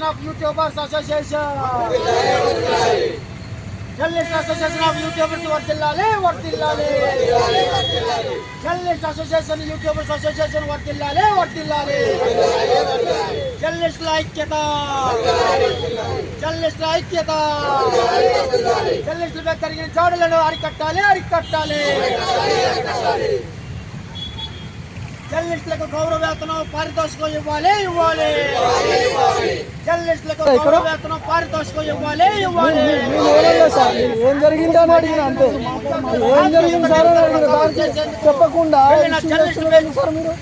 Association of YouTubers Association. Journalist Association of YouTubers వర్ధిల్లాలి వర్ధిల్లాలి. Journalist Association YouTubers Association వర్ధిల్లాలి వర్ధిల్లాలి. జర్నలిస్టుల ఐక్యత, జర్నలిస్టుల ఐక్యత. జర్నలిస్టులపై జరిగిన దాడులను అరికట్టాలి అరికట్టాలి. జర్నలిస్టులకు గౌరవ వేతనం పారితోషికం ఇవ్వాలి ఇవ్వాలి. జర్నలిస్టులకు గౌరవ వేతనం పారితోషికం ఇవ్వాలి ఇవ్వాలి. ఏం జరిగింది అని అడిగిన అంతే. ఏం జరిగింది సార్ చెప్పకుండా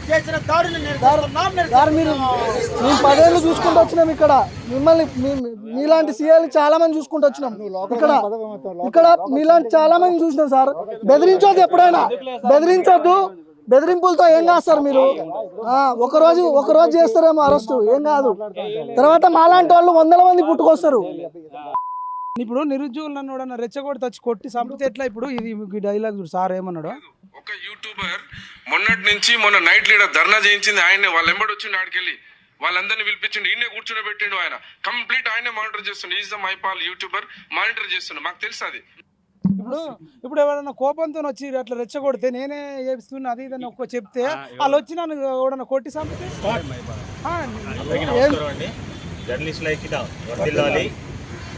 చేసిన దాడిని మీరు మేము 10 ఏళ్ళు చూసుకుంటూ వచ్చినాం ఇక్కడ. మిమ్మల్ని మీలాంటి సీఎల్ చాలా మంది చూసుకుంటూ వచ్చినాం ఇక్కడ మీలాంటి చాలా మంది చూసినాం సార్. బెదిరించొద్దు, ఎప్పుడైనా బెదిరించొద్దు. బెదిరింపులతో ఏం కాదు సార్. మీరు ఒకరోజు చేస్తారేమో అరెస్టు, ఏం కాదు. తర్వాత మాలాంటి వాళ్ళు 100 మంది పుట్టుకొస్తారు. ఇప్పుడు నిరుద్యోగులు నన్ను రెచ్చగొట్టి తెచ్చి కొట్టి సంపతి ఎట్లా? ఇప్పుడు ఇది డైలాగ్ చూడు సార్ ఏమన్నాడు. ఒక యూట్యూబర్ మొన్నటి నుంచి మొన్న నైట్ లీడర్ ధర్నా చేయించింది ఆయనే. వాళ్ళ ఎంబడి వచ్చిండు ఆడికెళ్ళి వాళ్ళందరినీ పిలిపించిండు, ఈయనే కూర్చొని పెట్టిండు. ఆయన కంప్లీట్ ఆయనే మానిటర్ చేస్తుండు. Is the Mypal YouTuber monitor చేస్తుండు. మాకు తెలుసు అది. ఇప్పుడు ఎవరైనా కోపంతో వచ్చి అట్లా రెచ్చగొడితే నేనే చేస్తున్నా అది ఇదని ఒక్క చెప్తే వాళ్ళు వచ్చి నన్ను ఎవడన్నా కొట్టి సంపతి. జర్నలిస్ట్ ఐక్యత వర్ధిల్లాలి.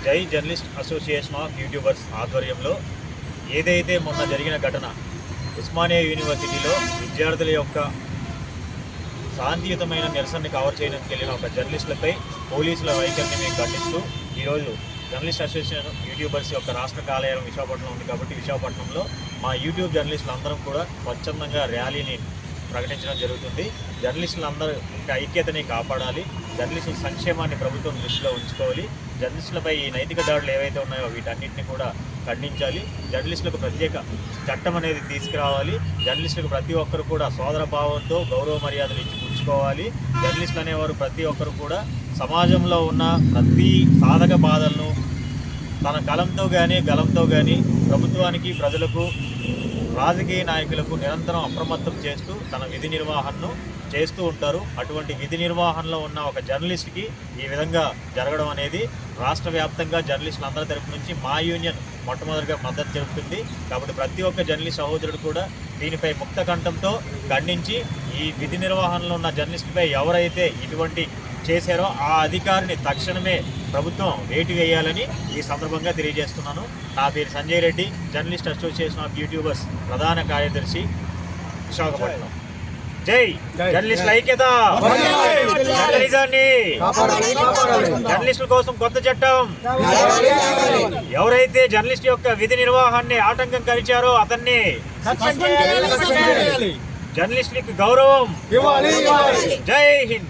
జై జర్నలిస్ట్ అసోసియేషన్ ఆఫ్ యూట్యూబర్స్ ఆధ్వర్యంలో ఏదైతే మొన్న జరిగిన ఘటన ఉస్మానియా యూనివర్సిటీలో విద్యార్థుల యొక్క శాంతియుతమైన నిరసనని కవర్ చేయడానికి వెళ్ళిన ఒక జర్నలిస్టులపై పోలీసుల వైఖరిని మేము ఖండిస్తూ ఈరోజు జర్నలిస్ట్ అసోసియేషన్ యూట్యూబర్స్ యొక్క రాష్ట్ర కార్యాలయం విశాఖపట్నంలో ఉంది కాబట్టి విశాఖపట్నంలో మా యూట్యూబ్ జర్నలిస్టులు అందరం కూడా స్వచ్ఛందంగా ర్యాలీని ప్రకటించడం జరుగుతుంది. జర్నలిస్టులందరూ ఇంకా ఐక్యతని కాపాడాలి. జర్నలిస్టుల సంక్షేమాన్ని ప్రభుత్వం దృష్టిలో ఉంచుకోవాలి. జర్నలిస్టులపై ఈ నైతిక దాడులు ఏవైతే ఉన్నాయో వీటన్నిటిని కూడా ఖండించాలి. జర్నలిస్టులకు ప్రత్యేక చట్టం అనేది తీసుకురావాలి. జర్నలిస్టులకు ప్రతి ఒక్కరు కూడా సోదర భావంతో గౌరవ మర్యాదలు ఇచ్చి పుచ్చుకోవాలి. జర్నలిస్టులు అనేవారు ప్రతి ఒక్కరు కూడా సమాజంలో ఉన్న ప్రతి సాధక బాధలను తన కలంతో కానీ గలంతో కానీ ప్రభుత్వానికి, ప్రజలకు, రాజకీయ నాయకులకు నిరంతరం అప్రమత్తం చేస్తూ తన విధి నిర్వహణను చేస్తూ ఉంటారు. అటువంటి విధి నిర్వహణలో ఉన్న ఒక జర్నలిస్ట్కి ఈ విధంగా జరగడం అనేది రాష్ట్ర వ్యాప్తంగా జర్నలిస్టులు అందరి తరపు నుంచి మా యూనియన్ మొట్టమొదటిగా మద్దతు తెలుపుతుంది. కాబట్టి ప్రతి ఒక్క జర్నలిస్ట్ సహోదరుడు కూడా దీనిపై ముక్త కంఠంతో ఖండించి ఈ విధి నిర్వహణలో ఉన్న జర్నలిస్టుపై ఎవరైతే ఇటువంటి చేశారో ఆ అధికారిని తక్షణమే ప్రభుత్వం వేటు వేయాలని ఈ సందర్భంగా తెలియజేస్తున్నాను. నా పేరు Sanjay Reddy, journalist association of YouTubers ప్రధాన కార్యదర్శి, విశాఖపట్నం. జై జర్నలిస్టుల ఐక్యత. జర్నలిస్టుల కోసం కొత్త చట్టం. ఎవరైతే జర్నలిస్ట్ యొక్క విధి నిర్వహణని ఆటంకం కలిచారో అతన్ని, జర్నలిస్టులకు గౌరవం. జై హింద్.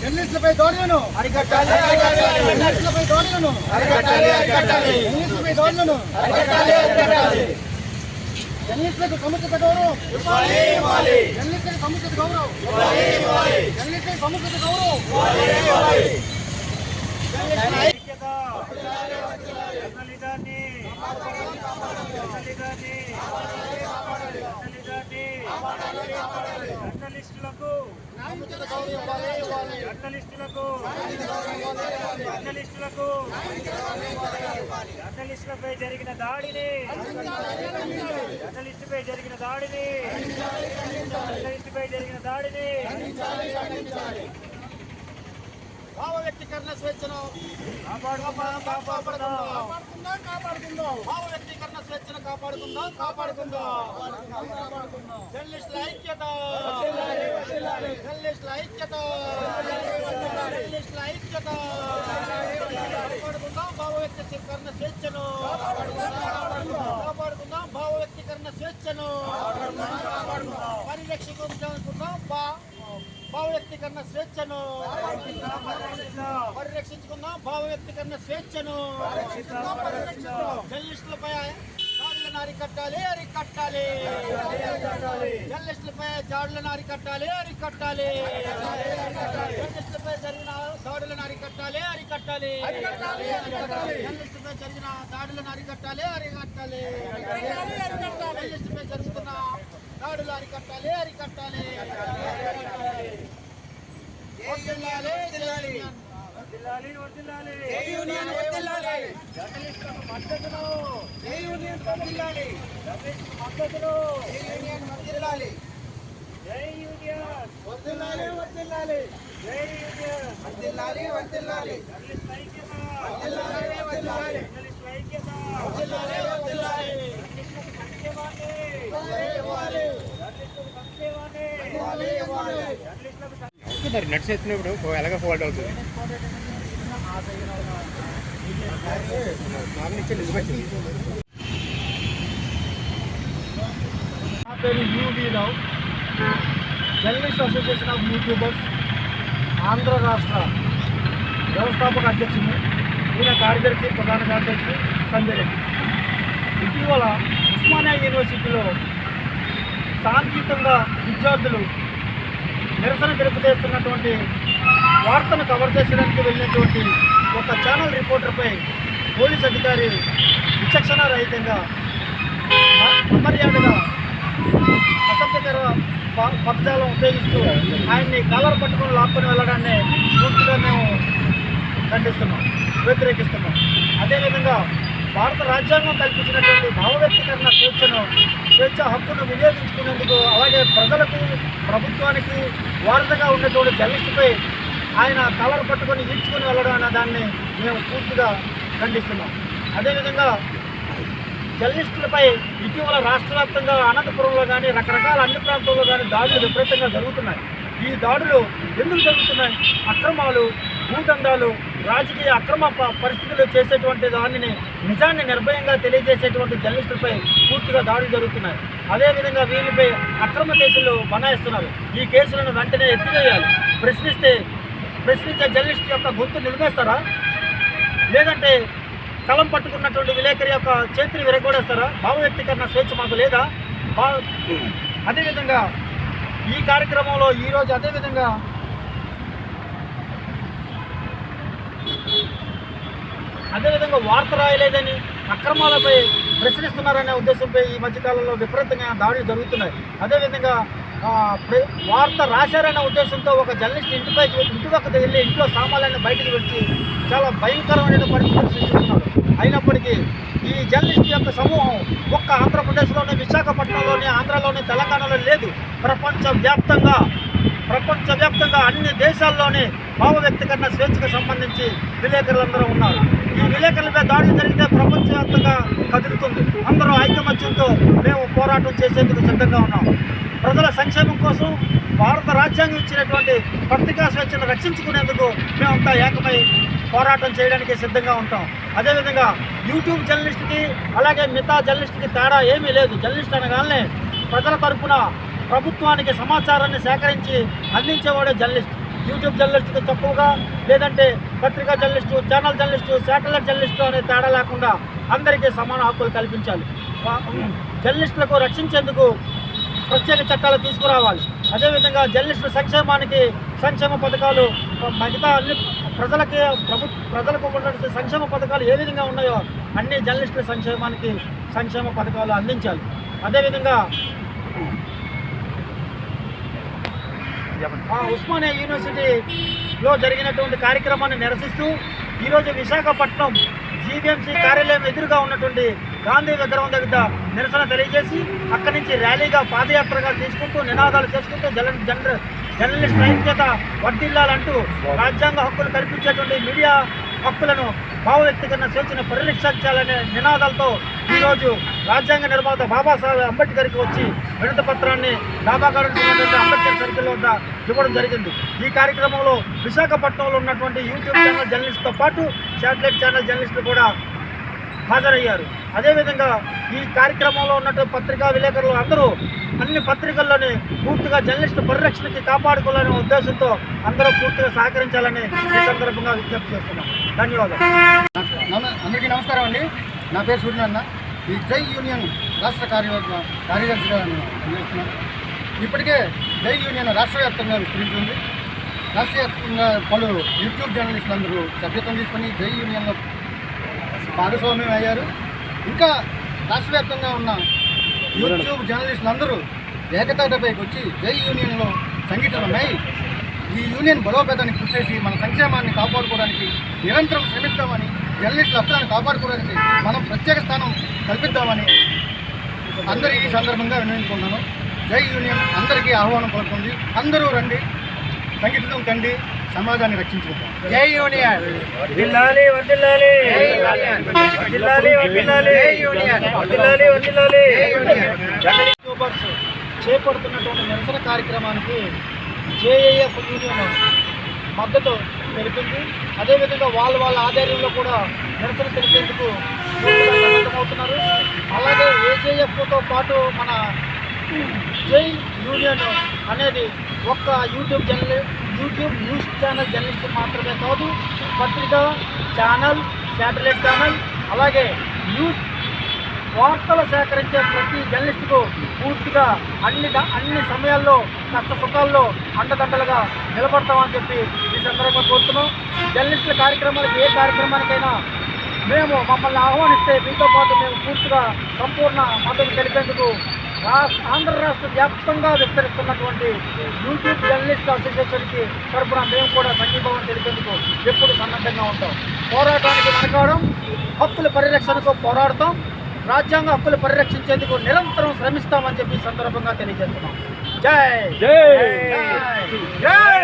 జర్నలిస్టులపై దాడులను అరికట్టాలి అరికట్టాలి. జర్నలిస్టులపై దాడులను అరికట్టాలి అరికట్టాలి. జర్నలిస్టులపై దాడులను అరికట్టాలి అరికట్టాలి. జర్నలిస్టులకు సముచిత గౌరవం ఇవ్వాలి ఇవ్వాలి. జర్నలిస్టులకు సముచిత గౌరవం ఇవ్వాలి ఇవ్వాలి. జర్నలిస్టులకు సముచిత గౌరవం ఇవ్వాలి ఇవ్వాలి. జర్నలిస్టులపై జరిగిన దాడిని జర్నలిస్టుపై జరిగిన దాడిని భావ వ్యక్తీకరణ స్వేచ్ఛను కాపాడుకుందాం. భావ వ్యక్తీకరణ స్వేచ్ఛను కాపాడుకుందాం. జర్నలిస్టుల ఐక్యత, జర్నలిస్టుల ఐక్యత, జర్నలిస్టుల ఐక్యత. కాపాడుకుందాం భావ వ్యక్తీకరణ స్వేచ్ఛను కాపాడుకుందాం. భావ వ్యక్తీకరణ స్వేచ్ఛను పరిరక్షించుకుందాం. భావ వ్యక్తీకరణ స్వేచ్ఛను పరిరక్షించుకుందాం. భావ వ్యక్తీకరణ స్వేచ్ఛను. జర్నలిస్టులపై దాడులను అరికట్టాలి అరికట్టాలి. జర్నలిస్టులపై దాడులను అరికట్టాలి అరికట్టాలి. జర్నలిస్టులపై జరిగిన దాడులను అరికట్టాలి అరికట్టాలి. జర్నలిస్టులపై జరిగిన దాడులను అరికట్టాలి అరికట్టాలి. జర్నలిస్టులపై జరుగుతున్న దాడులు అరికట్టాలి అరికట్టాలి. జర్నలిస్టులకు మద్దతును యూనియన్ వర్ధిల్లాలి. జర్నలిస్టులకు మద్దతును యూనియన్ వర్ధిల్లాలి. జై యూనియన్ వర్ధిల్లాలి వర్ధిల్లాలి. జై యూనియన్ వర్ధిల్లాలి వర్ధిల్లాలి. జర్నలిస్టుల ఐక్యత వర్ధిల్లాలి వర్ధిల్లాలి. జర్నలిస్టుల ఐక్యత వర్ధిల్లాలి వర్ధిల్లాలి. జర్నలిస్టులకు సంక్షేమాన్ని ఇవ్వాలి. జర్నలిస్టులకు సంక్షేమాన్ని ఇవ్వాలి. జర్నలిస్టులకు మరి నట్స్ ఎత్తినప్పుడు ఎలాగ ఫోల్డ్ అవుతుంది నా పేరు UV Rao, journalist association of YouTubers Andhra రాష్ట్ర వ్యవస్థాపక అధ్యక్షుడు, ఈయన కార్యదర్శి, ప్రధాన కార్యదర్శి సంజయ్ రెడ్డి. ఇటీవల ఉస్మానియా యూనివర్సిటీలో శాంతియుతంగా విద్యార్థులు నిరసన తెలుపుతున్నటువంటి వార్తను కవర్ చేసడానికి వెళ్ళినటువంటి ఒక ఛానల్ రిపోర్టర్పై పోలీస్ అధికారి విచక్షణ రహితంగా అమర్యాదగా అసభ్యకర పదజాలం ఉపయోగిస్తూ ఆయన్ని కాలర్ పట్టుకొని లాక్కొని వెళ్ళడాన్ని పూర్తిగా మేము ఖండిస్తున్నాం, వ్యతిరేకిస్తున్నాం. అదేవిధంగా భారత రాజ్యాంగం కల్పించినటువంటి భావ వ్యక్తీకరణ స్వేచ్ఛ హక్కును వినియోగించుకునేందుకు, అలాగే ప్రజలకు, ప్రభుత్వానికి వారధిగా ఉన్నటువంటి జర్నలిస్టుపై ఆయన కాలర్ పట్టుకొని ఈడ్చుకొని వెళ్ళడం అనే దాన్ని మేము పూర్తిగా ఖండిస్తున్నాం. అదేవిధంగా జర్నలిస్టులపై ఇటీవల రాష్ట్ర వ్యాప్తంగా అనంతపురంలో కానీ రకరకాల అన్ని ప్రాంతాల్లో కానీ దాడులు విపరీతంగా జరుగుతున్నాయి. ఈ దాడులు ఎందుకు జరుగుతున్నాయి? అక్రమాలు, భూదందాలు, రాజకీయ అక్రమ పరిస్థితులు చేసేటువంటి దానిని, నిజాన్ని నిర్భయంగా తెలియజేసేటువంటి జర్నలిస్టులపై పూర్తిగా దాడులు జరుగుతున్నాయి. అదేవిధంగా వీళ్ళపై అక్రమ కేసులు బనాయిస్తున్నారు. ఈ కేసులను వెంటనే ఎత్తివేయాలి. ప్రశ్నించే జర్నలిస్ట్ యొక్క గొంతు నిలిపేస్తారా, లేదంటే కలం పట్టుకున్నటువంటి విలేకరి యొక్క చేతిని విరగొడేస్తారా? భావ వ్యక్తీకరణ స్వేచ్ఛ మాకు లేదా? అదేవిధంగా ఈ కార్యక్రమంలో ఈరోజు అదేవిధంగా వార్త రాయలేదని, అక్రమాలపై ప్రశ్నిస్తున్నారనే ఉద్దేశంపై ఈ మధ్యకాలంలో విపరీతంగా దాడులు జరుగుతున్నాయి. అదేవిధంగా వార్త రాశారనే ఉద్దేశంతో ఒక జర్నలిస్ట్ ఇంటి వద్దకు వెళ్ళి ఇంట్లో సామాన్యాన్ని బయటకు వచ్చి చాలా భయంకరమైన పరిస్థితులు సృష్టిస్తున్నారు. అయినప్పటికీ ఈ జర్నలిస్ట్ యొక్క సమూహం ఒక్క ఆంధ్రప్రదేశ్లోని, విశాఖపట్నంలోని, ఆంధ్రలోని, తెలంగాణలో లేదు. ప్రపంచవ్యాప్తంగా అన్ని దేశాల్లోని భావ వ్యక్తీకరణ స్వేచ్ఛకు సంబంధించి విలేకరులందరూ ఉన్నారు. ఈ విలేకరులపై దాడులు జరిగితే ప్రపంచవ్యాప్తంగా కదులుతుంది. అందరూ ఐకమత్యంతో మేము పోరాటం చేసేందుకు సిద్ధంగా ఉన్నాం. ప్రజల సంక్షేమం కోసం భారత రాజ్యాంగం ఇచ్చినటువంటి పత్రికా స్వేచ్ఛను రక్షించుకునేందుకు మేమంతా ఏకమై పోరాటం చేయడానికి సిద్ధంగా ఉంటాం. అదేవిధంగా యూట్యూబ్ జర్నలిస్ట్కి, అలాగే మిగతా జర్నలిస్ట్కి తేడా ఏమీ లేదు. జర్నలిస్ట్ అనగానే ప్రజల తరఫున ప్రభుత్వానికి సమాచారాన్ని సేకరించి అందించేవాడే జర్నలిస్ట్. యూట్యూబ్ జర్నలిస్టుకి తక్కువగా, లేదంటే పత్రికా journalist, channel journalist, satellite journalist అనే తేడా లేకుండా అందరికీ సమాన హక్కులు కల్పించాలి. జర్నలిస్టులకు రక్షించేందుకు ప్రత్యేక చట్టాలు తీసుకురావాలి. అదేవిధంగా జర్నలిస్టుల సంక్షేమ పథకాలు, మిగతా అన్ని ప్రజలకు ఉన్నటువంటి సంక్షేమ పథకాలు ఏ విధంగా ఉన్నాయో అన్ని జర్నలిస్టుల సంక్షేమ పథకాలు అందించాలి. అదేవిధంగా ఉస్మానియా యూనివర్సిటీలో జరిగినటువంటి కార్యక్రమాన్ని నిరసిస్తూ ఈరోజు విశాఖపట్నం జీవీఎంసీ కార్యాలయం ఎదురుగా ఉన్నటువంటి గాంధీ విగ్రహం దగ్గర నిరసన తెలియజేసి అక్కడి నుంచి ర్యాలీగా, పాదయాత్రగా తీసుకుంటూ నినాదాలు చేసుకుంటూ జర్నలిస్ట్ ఐక్యత వర్ధిల్లాలంటూ రాజ్యాంగ హక్కులు కల్పించేటువంటి మీడియా హక్కులను, భావ వ్యక్తీకరణ స్వేచ్ఛను పరిరక్షించాలనే నినాదాలతో ఈరోజు రాజ్యాంగ నిర్మాత బాబాసాహెబ్ అంబేద్కర్కి వచ్చి వినతి పత్రాన్ని డాబాగాడు అంబేద్కర్ సర్కిల్ వద్ద ఇవ్వడం జరిగింది. ఈ కార్యక్రమంలో విశాఖపట్నంలో ఉన్నటువంటి యూట్యూబ్ ఛానల్ జర్నలిస్టుతో పాటు శాటిలైట్ ఛానల్ జర్నలిస్టులు కూడా హాజరయ్యారు. అదేవిధంగా ఈ కార్యక్రమంలో ఉన్నటువంటి పత్రికా విలేకరులు అందరూ అన్ని పత్రికల్లోనే పూర్తిగా జర్నలిస్టు పరిరక్షణకి కాపాడుకోవాలనే ఉద్దేశంతో అందరూ పూర్తిగా సహకరించాలని ఈ సందర్భంగా విజ్ఞప్తి చేస్తున్నాం. ధన్యవాదాలు. అందరికీ నమస్కారం అండి. నా పేరు సూర్యనారాయణ. ఈ జై యూనియన్ రాష్ట్ర కార్యదర్శిగా పనిచేస్తున్నాను. ఇప్పటికే జై యూనియన్ రాష్ట్ర వ్యాప్తంగా విస్తరించింది. రాష్ట్ర వ్యాప్తంగా పలు యూట్యూబ్ జర్నలిస్టులు అందరూ సభ్యత్వం తీసుకొని జై యూనియన్లో భాగస్వామ్యం అయ్యారు. ఇంకా రాష్ట్ర వ్యాప్తంగా ఉన్న యూట్యూబ్ జర్నలిస్టులు అందరూ ఏకతాటపైకి వచ్చి జై యూనియన్లో సంఘటితమై ఈ యూనియన్ బలోపేతానికి కృషి చేసి మన సంక్షేమాన్ని కాపాడుకోవడానికి నిరంతరం శ్రమిస్తామని, జర్నలిస్టుల హక్కులను కాపాడుకోవడానికి మనం ప్రత్యేక స్థానం కల్పిద్దామని అందరూ ఈ సందర్భంగా వినియోగించుకుంటున్నాను. జై యూనియన్ అందరికీ ఆహ్వానం పలుకుతుంది. అందరూ రండి, సంఘటితం కండి, సమాజాన్ని రక్షించుకుంటాం. జై యూనియన్. వర్ధిల్లాలి వర్ధిల్లాలి వర్ధిల్లాలి వర్ధిల్లాలి వర్ధిల్లాలి వర్ధిల్లాలి. యూట్యూబర్స్ చేపడుతున్నటువంటి నిరసన కార్యక్రమానికి జేఏఎఫ్ యూనియన్ మద్దతు తెలిపింది. అదేవిధంగా వాళ్ళ ఆధ్వర్యంలో కూడా నిరసన తెలిపేందుకు పూర్తిగా సన్నద్ధమవుతున్నారు. అలాగే ఏజేఎఫ్తో పాటు మన జై యూనియన్ అనేది ఒక్క యూట్యూబ్ న్యూస్ ఛానల్ జర్నలిస్ట్ మాత్రమే కాదు, పత్రిక ఛానల్, శాటిలైట్ ఛానల్, అలాగే న్యూస్ వార్తలు సేకరించే ప్రతి జర్నలిస్టుకు పూర్తిగా అన్ని సమయాల్లో కష్ట సుఖాల్లో అండదండలుగా నిలబడతామని చెప్పి ఈ సందర్భంగా కోరుతున్నాం. జర్నలిస్టుల కార్యక్రమాలకు ఏ కార్యక్రమానికైనా మమ్మల్ని ఆహ్వానిస్తే మీతో పాటు మేము పూర్తిగా సంపూర్ణ మద్దతు తెలిపేందుకు ఆంధ్ర రాష్ట్ర వ్యాప్తంగా విస్తరిస్తున్నటువంటి యూట్యూబ్ జర్నలిస్ట్ అసోసియేషన్కి తరఫున మేము కూడా సంఘీభావం తెలిపేందుకు ఎప్పుడు సన్నద్ధంగా ఉంటాం. పోరాటానికి వెనకాడం, హక్కుల పరిరక్షణకు పోరాడతాం, రాజ్యాంగ హక్కులు పరిరక్షించేందుకు నిరంతరం శ్రమిస్తామని చెప్పి సందర్భంగా తెలియజేస్తున్నాం. జై జై జై.